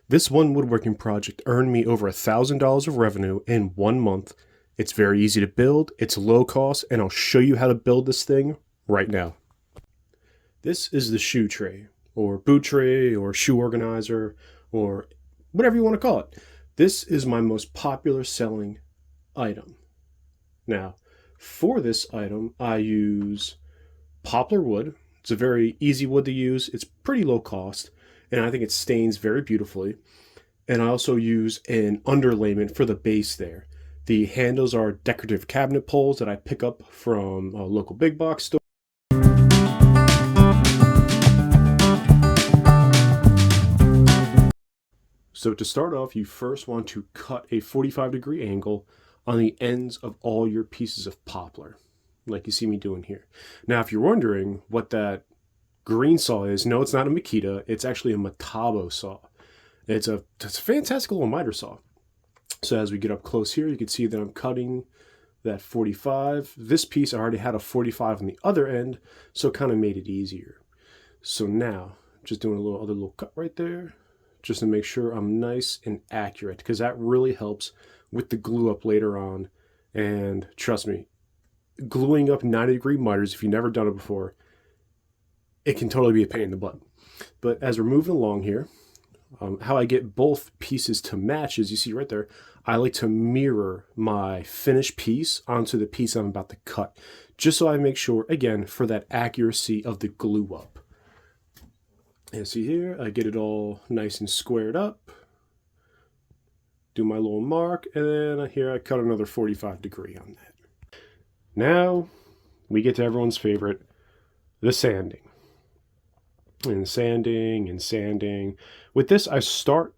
This one woodworking project earned me over $1,000 of revenue in 1 month. It's very easy to build, it's low cost, and I'll show you how to build this thing right now. This is the shoe tray, or boot tray, or shoe organizer, or whatever you want to call it. This is my most popular selling item. Now, for this item, I use poplar wood. It's a very easy wood to use. It's pretty low cost, and I think it stains very beautifully. And I also use an underlayment for the base there. The handles are decorative cabinet poles that I pick up from a local big box store. So to start off, you first want to cut a 45-degree angle on the ends of all your pieces of poplar, like you see me doing here. Now, if you're wondering what that green saw is, no, it's not a Makita. It's actually a Metabo saw. It's a fantastic little miter saw. So as we get up close here, you can see that I'm cutting that 45. This piece, I already had a 45 on the other end, so it kind of made it easier. So now, just doing a little cut right there, just to make sure I'm nice and accurate, because that really helps with the glue up later on. And trust me, gluing up 90-degree miters, if you've never done it before, it can totally be a pain in the butt. But as we're moving along here, how I get both pieces to match is, you see right there, I like to mirror my finished piece onto the piece I'm about to cut, just so I make sure, again, for that accuracy of the glue up. And see here, I get it all nice and squared up, do my little mark, and then here I cut another 45-degree on that. Now we get to everyone's favorite, the sanding. And sanding and sanding. With this, I start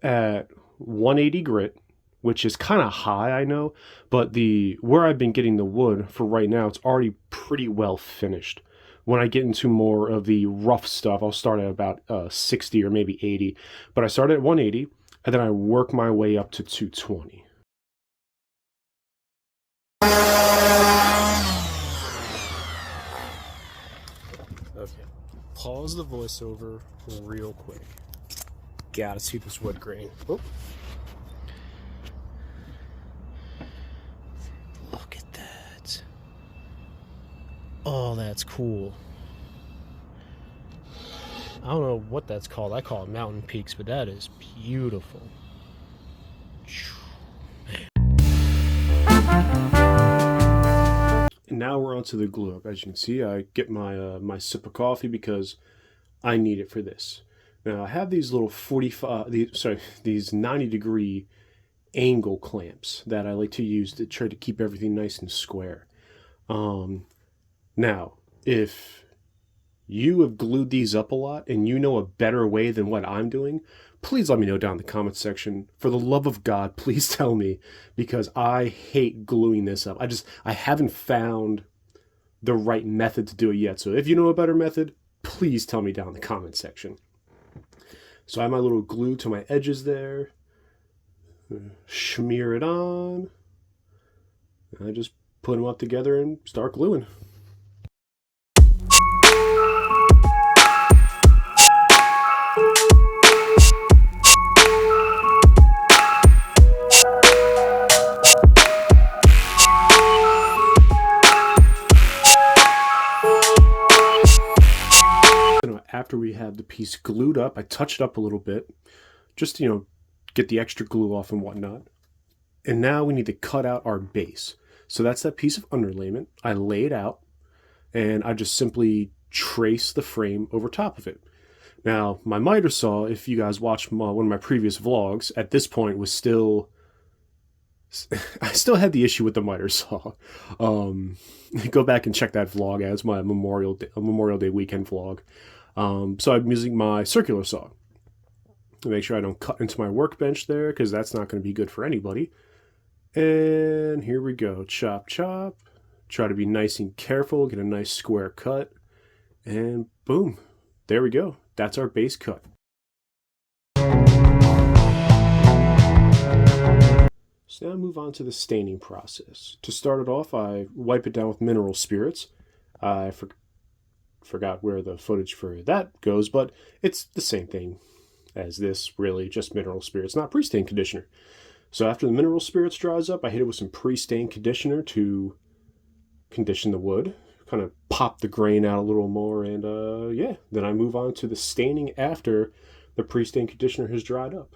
at 180 grit, which is kind of high, I know, but where I've been getting the wood for right now, it's already pretty well finished. When I get into more of the rough stuff, I'll start at about 60 or maybe 80, but I start at 180, and then I work my way up to 220. Okay, pause the voiceover real quick. Gotta see this wood grain. Oh. Look at that. Oh, that's cool. I don't know what that's called. I call it mountain peaks, but that is beautiful. And now we're on to the glue up. As you can see, I get my sip of coffee because I need it for this. Now I have these little these 90-degree angle clamps that I like to use to try to keep everything nice and square. Now, if you have glued these up a lot and you know a better way than what I'm doing, please let me know down in the comments section. For the love of God, please tell me, because I hate gluing this up. I haven't found the right method to do it yet. So if you know a better method, please tell me down in the comments section. So I have my little glue to my edges there. Smear it on. And I just put them up together and start gluing. After we have the piece glued up, I touch it up a little bit, just to, get the extra glue off and whatnot. And now we need to cut out our base. So that's that piece of underlayment. I lay it out, and I just simply trace the frame over top of it. Now, my miter saw, if you guys watched one of my previous vlogs, at this point was still... I still had the issue with the miter saw. Go back and check that vlog as my Memorial Day weekend vlog. So I'm using my circular saw to make sure I don't cut into my workbench there, because that's not going to be good for anybody. And here we go. Chop, chop. Try to be nice and careful. Get a nice square cut. And boom. There we go. That's our base cut. So now move on to the staining process. To start it off, I wipe it down with mineral spirits. I forgot where the footage for that goes, but it's the same thing. as this really just mineral spirits, not pre-stain conditioner. So after the mineral spirits dries up, I hit it with some pre-stain conditioner to condition the wood, kind of pop the grain out a little more, and yeah, then I move on to the staining after the pre-stain conditioner has dried up.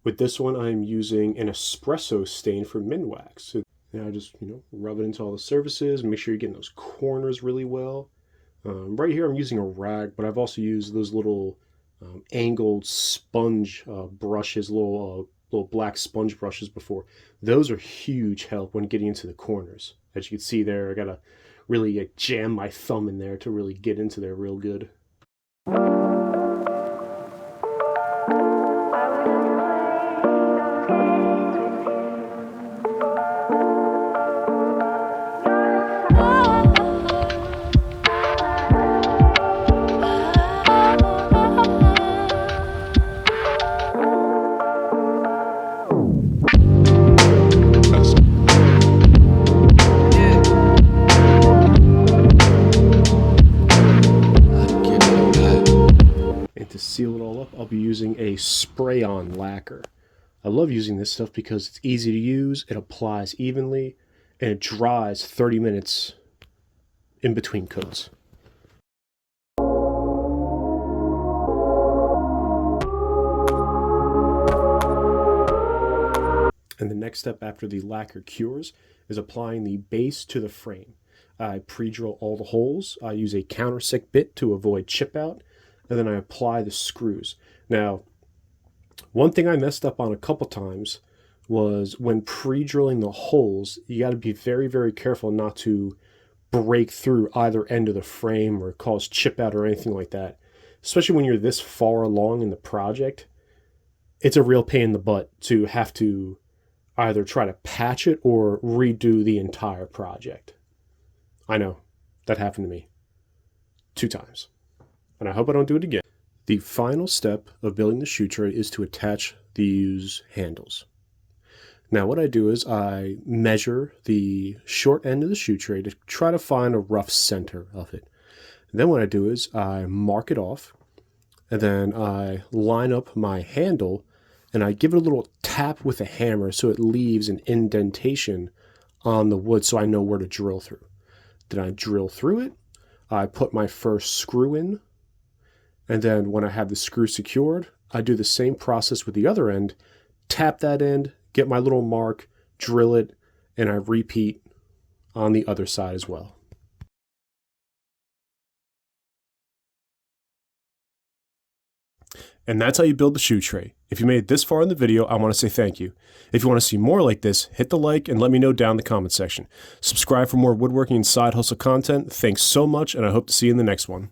With this one, I'm using an espresso stain for Minwax. So now I just, rub it into all the surfaces, make sure you're getting those corners really well. Right here, I'm using a rag, but I've also used those little angled sponge brushes, little black sponge brushes before. Those are huge help when getting into the corners. As you can see there, I gotta really jam my thumb in there to really get into there real good. To seal it all up, I'll be using a spray-on lacquer. I love using this stuff because it's easy to use, it applies evenly, and it dries 30 minutes in between coats. And the next step after the lacquer cures is applying the base to the frame. I pre-drill all the holes. I use a countersink bit to avoid chip out, and then I apply the screws. Now, one thing I messed up on a couple times was when pre-drilling the holes, you got to be very, very careful not to break through either end of the frame or cause chip out or anything like that. Especially when you're this far along in the project, it's a real pain in the butt to have to either try to patch it or redo the entire project. I know, that happened to me 2 times. And I hope I don't do it again. The final step of building the shoe tray is to attach these handles. Now what I do is I measure the short end of the shoe tray to try to find a rough center of it. And then what I do is I mark it off, and then I line up my handle and I give it a little tap with a hammer so it leaves an indentation on the wood so I know where to drill through. Then I drill through it, I put my first screw in, and then when I have the screw secured, I do the same process with the other end, tap that end, get my little mark, drill it, and I repeat on the other side as well. And that's how you build the shoe tray. If you made it this far in the video, I want to say thank you. If you want to see more like this, hit the like and let me know down in the comment section. Subscribe for more woodworking and side hustle content. Thanks so much, and I hope to see you in the next one.